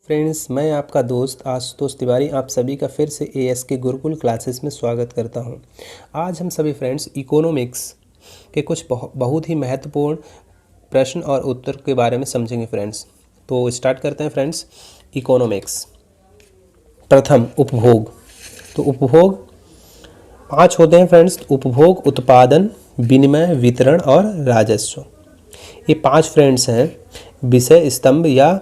Friends, मैं आपका दोस्त आशुतोष तिवारी आप सभी का फिर से एएसके गुरुकुल क्लासेस में स्वागत करता हूं। आज हम सभी फ्रेंड्स इकोनॉमिक्स के कुछ बहुत ही महत्वपूर्ण प्रश्न और उत्तर के बारे में समझेंगे फ्रेंड्स। तो स्टार्ट करते हैं फ्रेंड्स। इकोनॉमिक्स। प्रथम, उपभोग। तो उपभोग 5 होते हैं फ्रेंड्स। उपभोग, उत्पादन, विनिमय, वितरण और राजस्व। ये 5 फ्रेंड्स हैं विषय स्तंभ या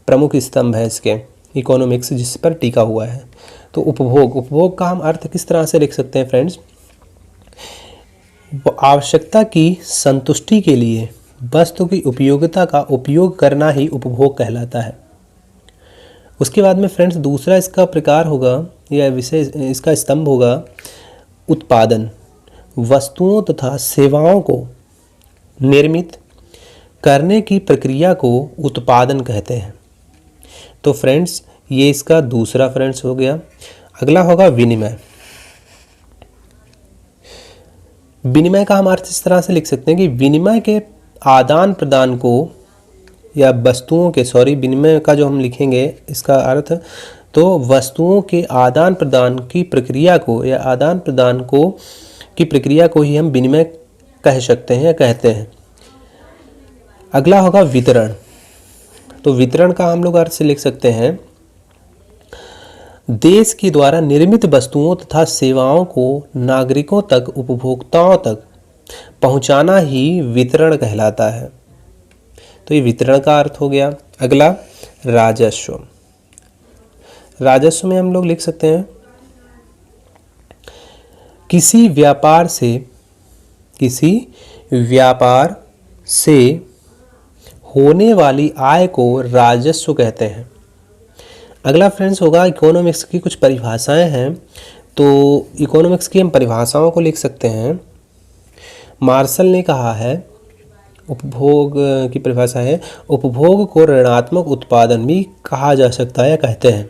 प्रमुख स्तंभ है इसके इकोनॉमिक्स, जिस पर टिका हुआ है। तो उपभोग का हम अर्थ किस तरह से लिख सकते हैं फ्रेंड्स? आवश्यकता की संतुष्टि के लिए वस्तु की उपयोगिता का उपयोग करना ही उपभोग कहलाता है। उसके बाद में फ्रेंड्स दूसरा इसका प्रकार होगा या विषय इसका स्तंभ होगा उत्पादन। वस्तुओं तथा सेवाओं को निर्मित करने की प्रक्रिया को उत्पादन कहते हैं। तो फ्रेंड्स ये इसका दूसरा फ्रेंड्स हो गया। अगला होगा विनिमय। विनिमय का हम अर्थ इस तरह से लिख सकते हैं कि विनिमय के आदान प्रदान को या वस्तुओं के विनिमय का जो हम लिखेंगे इसका अर्थ, तो वस्तुओं के आदान प्रदान की प्रक्रिया को या आदान प्रदान को की प्रक्रिया को ही हम विनिमय कह सकते हैं या कहते हैं। अगला होगा वितरण। तो वितरण का हम लोग अर्थ से लिख सकते हैं देश के द्वारा निर्मित वस्तुओं तथा सेवाओं को नागरिकों तक, उपभोक्ताओं तक पहुंचाना ही वितरण कहलाता है। तो ये वितरण का अर्थ हो गया। अगला राजस्व। राजस्व में हम लोग लिख सकते हैं किसी व्यापार से होने वाली आय को राजस्व कहते हैं। अगला फ्रेंड्स होगा इकोनॉमिक्स की कुछ परिभाषाएं हैं। तो इकोनॉमिक्स की हम परिभाषाओं को लिख सकते हैं। मार्शल ने कहा है, उपभोग की परिभाषा है, उपभोग को ऋणात्मक उत्पादन भी कहा जा सकता है या कहते हैं।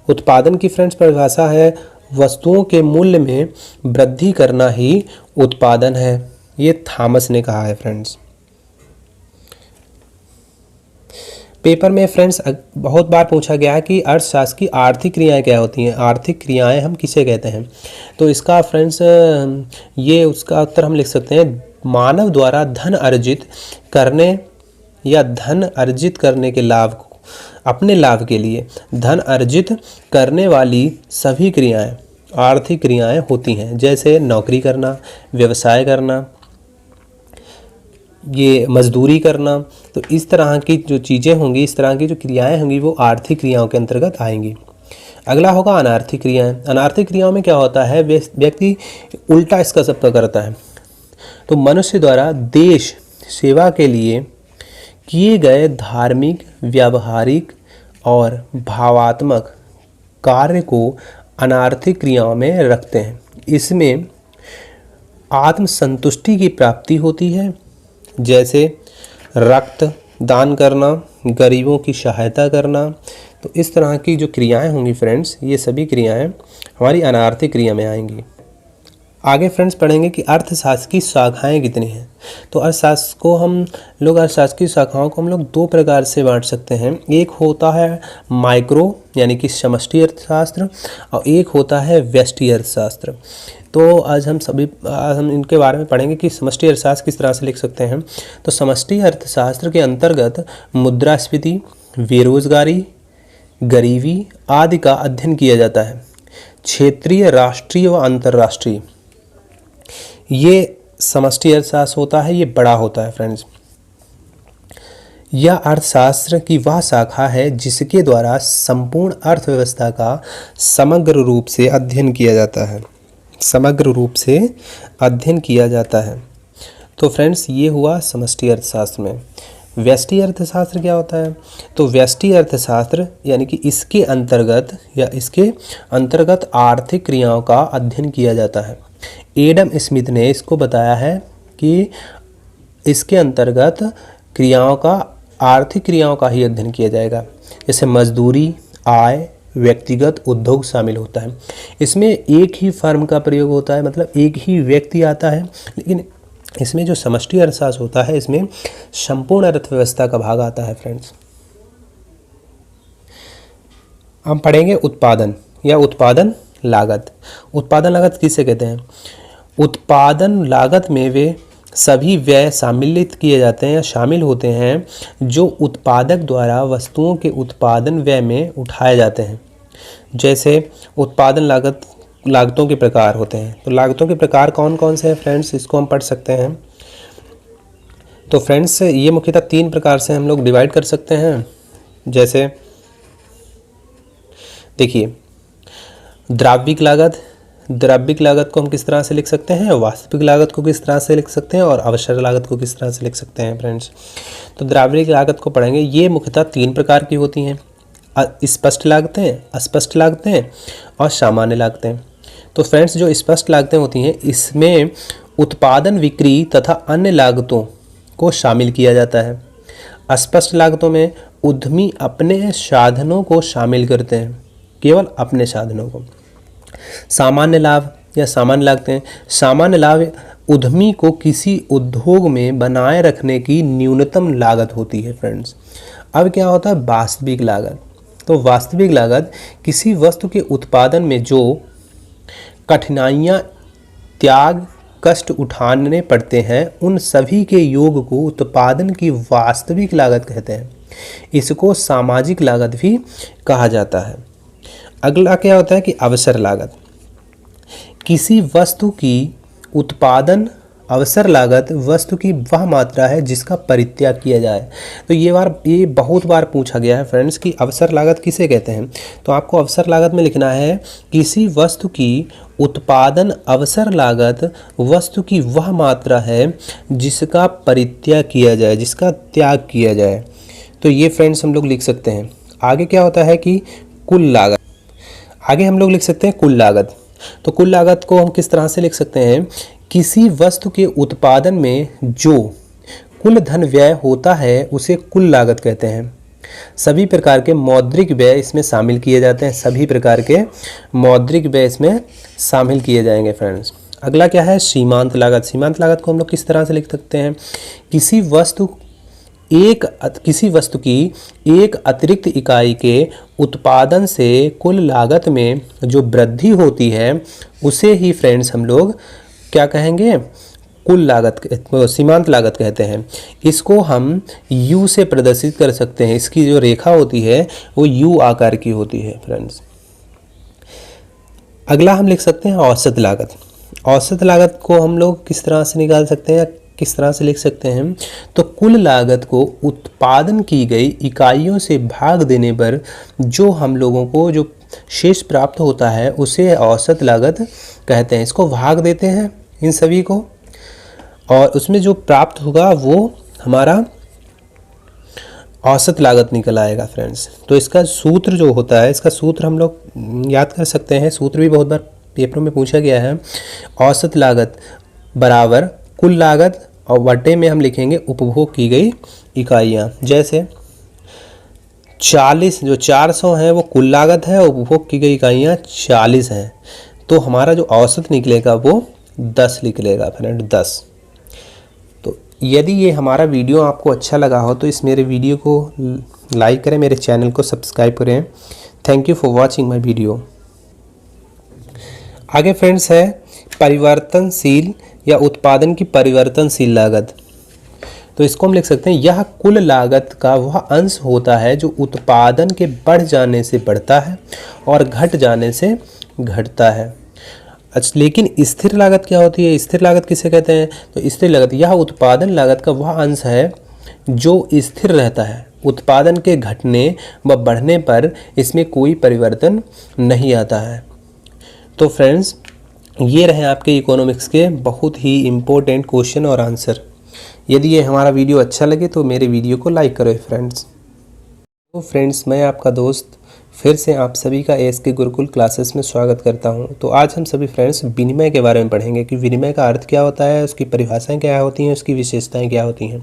उत्पादन की फ्रेंड्स परिभाषा है वस्तुओं के मूल्य में वृद्धि करना ही उत्पादन है। ये थॉमस ने कहा है फ्रेंड्स। पेपर में फ्रेंड्स बहुत बार पूछा गया है कि अर्थशास्त्र की आर्थिक क्रियाएं क्या होती हैं, आर्थिक क्रियाएं हम किसे कहते हैं। तो इसका फ्रेंड्स ये उसका उत्तर हम लिख सकते हैं मानव द्वारा धन अर्जित करने या धन अर्जित करने के लाभ को, अपने लाभ के लिए धन अर्जित करने वाली सभी क्रियाएं आर्थिक क्रियाएं होती हैं। जैसे नौकरी करना, व्यवसाय करना, ये मजदूरी करना। तो इस तरह की जो चीज़ें होंगी, इस तरह की जो क्रियाएं होंगी वो आर्थिक क्रियाओं के अंतर्गत आएंगी। अगला होगा अनार्थिक क्रियाएं। अनार्थिक क्रियाओं में क्या होता है, व्यक्ति उल्टा इसका सबका करता है। तो मनुष्य द्वारा देश सेवा के लिए किए गए धार्मिक, व्यावहारिक और भावात्मक कार्य को अनार्थिक क्रियाओं में रखते हैं। इसमें आत्मसंतुष्टि की प्राप्ति होती है, जैसे रक्त दान करना, गरीबों की सहायता करना। तो इस तरह की जो क्रियाएं होंगी फ्रेंड्स, ये सभी क्रियाएं हमारी अनार्थिक क्रिया में आएंगी। आगे फ्रेंड्स पढ़ेंगे कि अर्थशास्त्र की शाखाएं कितनी हैं। तो अर्थशास्त्र की शाखाओं को हम लोग 2 प्रकार से बांट सकते हैं। एक होता है माइक्रो यानी कि समष्टि अर्थशास्त्र, और एक होता है व्यष्टि अर्थशास्त्र। तो आज हम इनके बारे में पढ़ेंगे कि समष्टि अर्थशास्त्र किस तरह से लिख सकते हैं। तो समष्टि अर्थशास्त्र के अंतर्गत मुद्रास्फीति, बेरोजगारी, गरीबी आदि का अध्ययन किया जाता है। क्षेत्रीय, राष्ट्रीय व अंतर्राष्ट्रीय ये समष्टि अर्थशास्त्र होता है, ये बड़ा होता है फ्रेंड्स। यह अर्थशास्त्र की वह शाखा है जिसके द्वारा संपूर्ण अर्थव्यवस्था का समग्र रूप से अध्ययन किया जाता है। तो फ्रेंड्स ये हुआ समष्टि अर्थशास्त्र में। व्यष्टि अर्थशास्त्र क्या होता है? तो व्यष्टि अर्थशास्त्र यानी कि इसके अंतर्गत आर्थिक क्रियाओं का अध्ययन किया जाता है। एडम स्मिथ ने इसको बताया है कि इसके अंतर्गत आर्थिक क्रियाओं का ही अध्ययन किया जाएगा। जैसे मजदूरी, आय, व्यक्तिगत उद्योग शामिल होता है। इसमें एक ही फर्म का प्रयोग होता है, मतलब एक ही व्यक्ति आता है, लेकिन इसमें जो समष्टि अर्थशास्त्र होता है इसमें संपूर्ण अर्थव्यवस्था का भाग आता है फ्रेंड्स। हम पढ़ेंगे उत्पादन या उत्पादन लागत। उत्पादन लागत किसे कहते हैं? उत्पादन लागत में वे सभी व्यय सम्मिलित किए जाते हैं या शामिल होते हैं जो उत्पादक द्वारा वस्तुओं के उत्पादन व्यय में उठाए जाते हैं। जैसे उत्पादन लागतों के प्रकार होते हैं। तो लागतों के प्रकार कौन कौन से हैं फ्रेंड्स, इसको हम पढ़ सकते हैं। तो फ्रेंड्स ये मुख्यतः 3 प्रकार से हम लोग डिवाइड कर सकते हैं। जैसे देखिए, द्रव्यिक लागत को हम किस तरह से लिख सकते हैं, वास्तविक लागत को किस तरह से लिख सकते हैं और अवसर लागत को किस तरह से लिख सकते हैं फ्रेंड्स। तो द्रव्यिक लागत को पढ़ेंगे। ये मुख्यतः 3 प्रकार की होती हैं, स्पष्ट लागतें, अस्पष्ट लागतें और सामान्य लागतें। तो फ्रेंड्स जो स्पष्ट लागतें होती हैं इसमें उत्पादन, बिक्री तथा अन्य लागतों को शामिल किया जाता है। अस्पष्ट लागतों में उद्यमी अपने साधनों को शामिल करते हैं, केवल अपने साधनों को। सामान्य लाभ या सामान्य लागतें, सामान्य लाभ उद्यमी को किसी उद्योग में बनाए रखने की न्यूनतम लागत होती है फ्रेंड्स। अब क्या होता है वास्तविक लागत। तो वास्तविक लागत किसी वस्तु के उत्पादन में जो कठिनाइयाँ, त्याग, कष्ट उठाने पड़ते हैं उन सभी के योग को उत्पादन की वास्तविक लागत कहते हैं। इसको सामाजिक लागत भी कहा जाता है। अगला क्या होता है कि अवसर लागत। किसी वस्तु की उत्पादन अवसर लागत वस्तु की वह मात्रा है जिसका परित्याग किया जाए। तो ये बहुत बार पूछा गया है फ्रेंड्स कि अवसर लागत किसे कहते हैं। तो आपको अवसर लागत में लिखना है किसी वस्तु की उत्पादन अवसर लागत वस्तु की वह मात्रा है जिसका परित्याग किया जाए, जिसका त्याग किया जाए। तो ये फ्रेंड्स हम लोग लिख सकते हैं। आगे क्या होता है कि कुल लागत। आगे हम लोग लिख सकते हैं कुल लागत। तो कुल लागत को हम किस तरह से लिख सकते हैं, किसी वस्तु के उत्पादन में जो कुल धन व्यय होता है उसे कुल लागत कहते हैं। सभी प्रकार के मौद्रिक व्यय इसमें शामिल किए जाते हैं, सभी प्रकार के मौद्रिक व्यय इसमें शामिल किए जाएंगे फ्रेंड्स। अगला क्या है सीमांत लागत। सीमांत लागत को हम लोग किस तरह से लिख सकते हैं, किसी वस्तु की एक अतिरिक्त इकाई के उत्पादन से कुल लागत में जो वृद्धि होती है उसे ही फ्रेंड्स हम लोग क्या कहेंगे, कुल लागत, सीमांत लागत कहते हैं। इसको हम U से प्रदर्शित कर सकते हैं। इसकी जो रेखा होती है वो U आकार की होती है फ्रेंड्स। अगला हम लिख सकते हैं औसत लागत। औसत लागत को हम लोग किस तरह से निकाल सकते हैं, किस तरह से लिख सकते हैं, तो कुल लागत को उत्पादन की गई इकाइयों से भाग देने पर जो हम लोगों को जो शेष प्राप्त होता है उसे औसत लागत कहते हैं। इसको भाग देते हैं इन सभी को और उसमें जो प्राप्त होगा वो हमारा औसत लागत निकल आएगा फ्रेंड्स। तो इसका सूत्र जो होता है, इसका सूत्र हम लोग याद कर सकते हैं। सूत्र भी बहुत बार पेपरों में पूछा गया है। औसत लागत बराबर कुल लागत और बटे में हम लिखेंगे उपभोग की गई इकाइयाँ। जैसे 40 जो 400 है वो कुल लागत है, उपभोग की गई इकाइयाँ 40 हैं। तो हमारा जो औसत निकलेगा वो 10 निकलेगा फ्रेंड, 10। तो यदि ये हमारा वीडियो आपको अच्छा लगा हो तो इस मेरे वीडियो को लाइक करें, मेरे चैनल को सब्सक्राइब करें। Thank you for watching my video. आगे फ्रेंड्स है परिवर्तनशील या उत्पादन की परिवर्तनशील लागत। तो इसको हम लिख सकते हैं यह कुल लागत का वह अंश होता है जो उत्पादन के बढ़ जाने से बढ़ता है और घट जाने से घटता है। अच्छा, लेकिन स्थिर लागत क्या होती है, स्थिर लागत किसे कहते हैं, तो स्थिर लागत यह उत्पादन लागत का वह अंश है जो स्थिर रहता है। उत्पादन के घटने व बढ़ने पर इसमें कोई परिवर्तन नहीं आता है। तो फ्रेंड्स ये रहे आपके इकोनॉमिक्स के बहुत ही इम्पोर्टेंट क्वेश्चन और आंसर। यदि ये हमारा वीडियो अच्छा लगे तो मेरे वीडियो को लाइक करो फ्रेंड्स। तो फ्रेंड्स मैं आपका दोस्त फिर से आप सभी का ASK गुरुकुल क्लासेस में स्वागत करता हूं। तो आज हम सभी फ्रेंड्स विनिमय के बारे में पढ़ेंगे कि विनिमय का अर्थ क्या होता है, उसकी परिभाषाएं क्या होती हैं, उसकी विशेषताएं क्या होती हैं।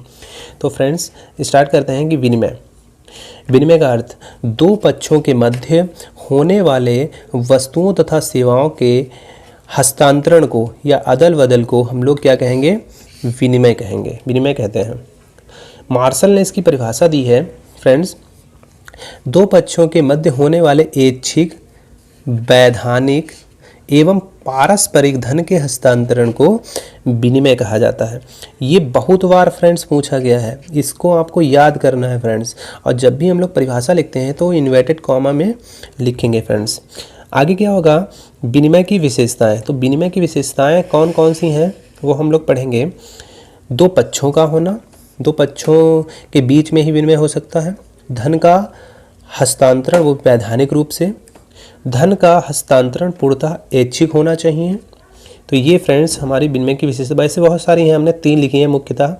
तो फ्रेंड्स स्टार्ट करते हैं कि विनिमय का अर्थ दो पक्षों के मध्य होने वाले वस्तुओं तथा सेवाओं के हस्तांतरण को या अदल बदल को हम लोग क्या कहेंगे, विनिमय कहेंगे, विनिमय कहते हैं। मार्शल ने इसकी परिभाषा दी है फ्रेंड्स, दो पक्षों के मध्य होने वाले ऐच्छिक, वैधानिक एवं पारस्परिक धन के हस्तांतरण को विनिमय कहा जाता है। ये बहुत बार फ्रेंड्स पूछा गया है, इसको आपको याद करना है फ्रेंड्स। और जब भी हम लोग परिभाषा लिखते हैं तो इन्वर्टेड कॉमा में लिखेंगे फ्रेंड्स। आगे क्या होगा, विनिमय की विशेषताएं। तो विनिमय की विशेषताएं कौन कौन सी हैं वो हम लोग पढ़ेंगे। दो पक्षों का होना, दो पक्षों के बीच में ही विनिमय हो सकता है। धन का हस्तांतरण वो वैधानिक रूप से, धन का हस्तांतरण पूर्णतः ऐच्छिक होना चाहिए। तो ये फ्रेंड्स हमारी विनिमय की विशेषता, वैसे बहुत सारी हैं, हमने 3 लिखी हैं मुख्यतः।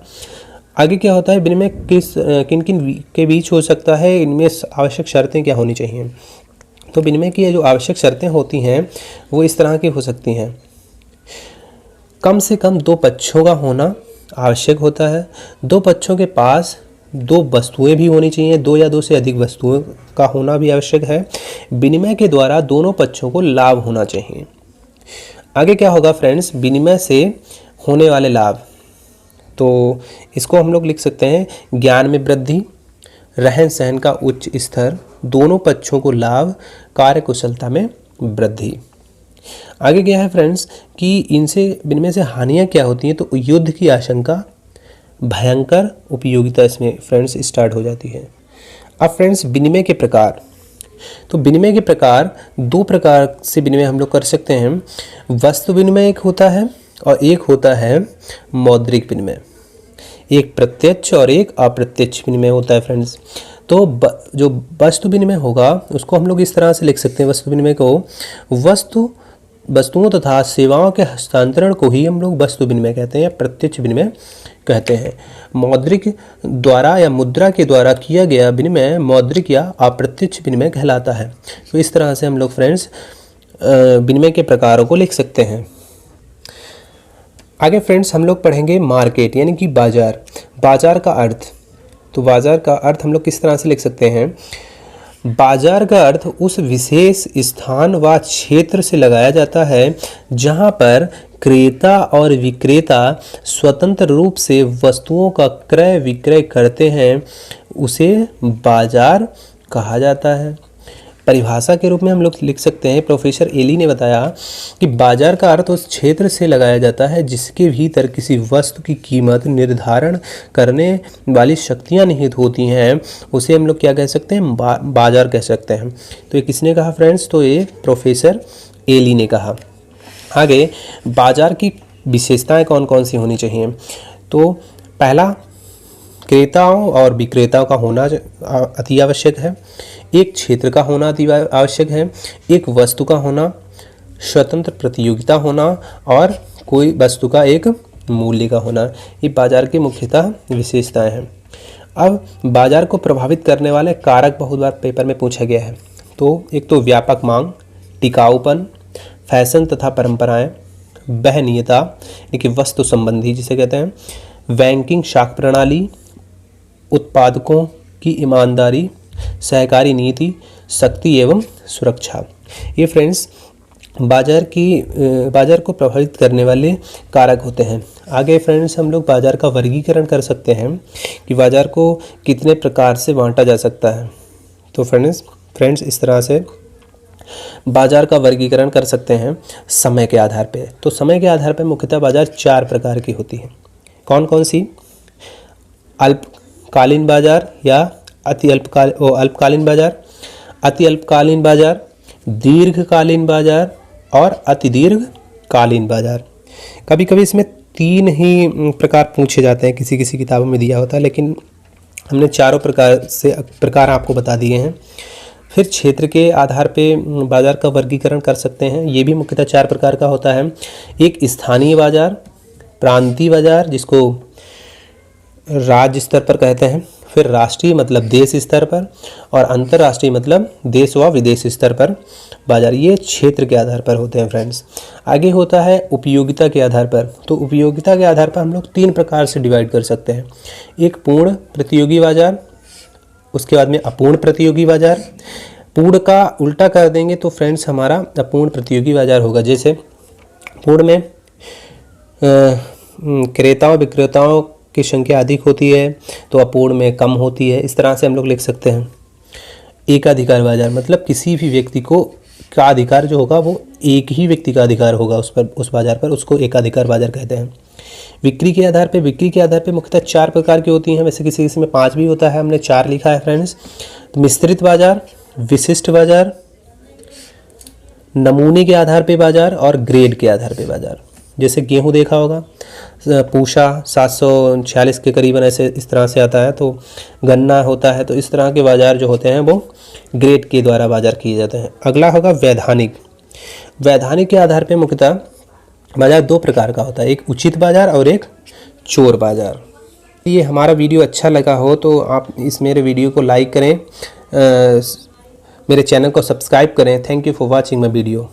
आगे क्या होता है, विनिमय किन किन के बीच हो सकता है, इनमें आवश्यक शर्तें क्या होनी चाहिए। तो विनिमय की जो आवश्यक शर्तें होती हैं वो इस तरह की हो सकती हैं। कम से कम दो पक्षों का होना आवश्यक होता है। दो पक्षों के पास दो वस्तुएं भी होनी चाहिए, दो या दो से अधिक वस्तुओं का होना भी आवश्यक है। विनिमय के द्वारा दोनों पक्षों को लाभ होना चाहिए। आगे क्या होगा फ्रेंड्स, विनिमय से होने वाले लाभ। तो इसको हम लोग लिख सकते हैं ज्ञान में वृद्धि, रहन सहन का उच्च स्तर, दोनों पक्षों को लाभ, कार्यकुशलता में वृद्धि। आगे क्या है फ्रेंड्स कि इनसे विनिमय से हानियां क्या होती हैं। तो युद्ध की आशंका, भयंकर उपयोगिता इसमें फ्रेंड्स स्टार्ट हो जाती है। अब फ्रेंड्स विनिमय के प्रकार। तो विनिमय के प्रकार, 2 प्रकार से विनिमय हम लोग कर सकते हैं। वस्तु विनिमय एक होता है और एक होता है मौद्रिक विनिमय। एक प्रत्यक्ष और एक अप्रत्यक्ष विनिमय होता है फ्रेंड्स। तो जो वस्तु विनिमय होगा उसको हम लोग इस तरह से लिख सकते हैं। वस्तु विनिमय को वस्तुओं तथा सेवाओं के हस्तांतरण को ही हम लोग वस्तु विनिमय कहते हैं या प्रत्यक्ष विनिमय कहते हैं। मौद्रिक द्वारा या मुद्रा के द्वारा किया गया विनिमय मौद्रिक या अप्रत्यक्ष विनिमय कहलाता है। तो इस तरह से हम लोग फ्रेंड्स विनिमय के प्रकारों को लिख सकते हैं। आगे फ्रेंड्स हम लोग पढ़ेंगे मार्केट यानी कि बाजार। बाजार का अर्थ। तो बाजार का अर्थ हम लोग किस तरह से लिख सकते हैं। बाजार का अर्थ उस विशेष स्थान व क्षेत्र से लगाया जाता है जहां पर क्रेता और विक्रेता स्वतंत्र रूप से वस्तुओं का क्रय विक्रय करते हैं, उसे बाजार कहा जाता है। परिभाषा के रूप में हम लोग लिख सकते हैं, प्रोफेसर एली ने बताया कि बाजार का अर्थ उस क्षेत्र से लगाया जाता है जिसके भीतर किसी वस्तु की कीमत निर्धारण करने वाली शक्तियां निहित होती हैं, उसे हम लोग क्या कह सकते हैं, बाजार कह सकते हैं। तो ये किसने कहा फ्रेंड्स, तो ये प्रोफेसर एली ने कहा। आगे बाजार की विशेषताएं कौन कौन सी होनी चाहिए। तो पहला, क्रेताओं और विक्रेताओं का होना अति आवश्यक है। एक क्षेत्र का होना अति आवश्यक है। एक वस्तु का होना, स्वतंत्र प्रतियोगिता होना और कोई वस्तु का एक मूल्य का होना, ये बाजार की मुख्यतः विशेषताएं हैं। अब बाजार को प्रभावित करने वाले कारक बहुत बार पेपर में पूछा गया है। तो एक तो व्यापक मांग, टिकाऊपन, फैशन तथा परंपराएं, वहनीयता एक वस्तु संबंधी जिसे कहते हैं, बैंकिंग शाख प्रणाली, उत्पादकों की ईमानदारी, सहकारी नीति, शक्ति एवं सुरक्षा। ये फ्रेंड्स बाजार को प्रभावित करने वाले कारक होते हैं। आगे फ्रेंड्स हम लोग बाजार का वर्गीकरण कर सकते हैं कि बाजार को कितने प्रकार से बांटा जा सकता है। तो फ्रेंड्स इस तरह से बाजार का वर्गीकरण कर सकते हैं समय के आधार पे। तो समय के आधार पे मुख्यतः बाजार 4 प्रकार की होती है। कौन कौन सी, अल्पकालीन बाजार या अल्पकालीन बाजार, अति अल्पकालीन बाजार, दीर्घकालीन बाजार और अति दीर्घकालीन बाजार। कभी कभी इसमें 3 ही प्रकार पूछे जाते हैं, किसी किसी किताबों में दिया होता है, लेकिन हमने चारों प्रकार आपको बता दिए हैं। फिर क्षेत्र के आधार पे बाजार का वर्गीकरण कर सकते हैं, ये भी मुख्यतः 4 प्रकार का होता है। एक स्थानीय बाजार, प्रांतीय बाजार जिसको राज्य स्तर पर कहते हैं, फिर राष्ट्रीय मतलब देश स्तर पर, और अंतर्राष्ट्रीय मतलब देश व विदेश स्तर पर बाजार। ये क्षेत्र के आधार पर होते हैं फ्रेंड्स। आगे होता है उपयोगिता के आधार पर। तो उपयोगिता के आधार पर हम लोग 3 प्रकार से डिवाइड कर सकते हैं। एक पूर्ण प्रतियोगी बाजार, उसके बाद में अपूर्ण प्रतियोगी बाजार। पूर्ण का उल्टा कर देंगे तो फ्रेंड्स हमारा अपूर्ण प्रतियोगी बाजार होगा। जैसे पूर्ण में क्रेताओं विक्रेताओं की संख्या अधिक होती है तो अपूर्ण में कम होती है। इस तरह से हम लोग लिख सकते हैं। एकाधिकार बाजार मतलब किसी भी व्यक्ति को का अधिकार जो होगा वो एक ही व्यक्ति का अधिकार होगा उस पर, उस बाजार पर, उसको एकाधिकार बाजार कहते हैं। बिक्री के आधार पे मुख्यतः 4 प्रकार की होती हैं, वैसे किसी किसी में 5 भी होता है, हमने 4 लिखा है फ्रेंड्स। तो मिश्रित बाजार, विशिष्ट बाजार, नमूने के आधार पे बाजार और ग्रेड के आधार पे बाजार। जैसे गेहूं देखा होगा, पूषा 746 के करीबन ऐसे इस तरह से आता है। तो गन्ना होता है। तो इस तरह के बाजार जो होते हैं वो ग्रेड के द्वारा बाजार किए जाते हैं। अगला होगा वैधानिक। वैधानिक के आधार पे मुख्यतः बाजार 2 प्रकार का होता है, एक उचित बाजार और एक चोर बाजार। ये हमारा वीडियो अच्छा लगा हो तो आप इस मेरे वीडियो को लाइक करें, मेरे चैनल को सब्सक्राइब करें। Thank you for watching my video.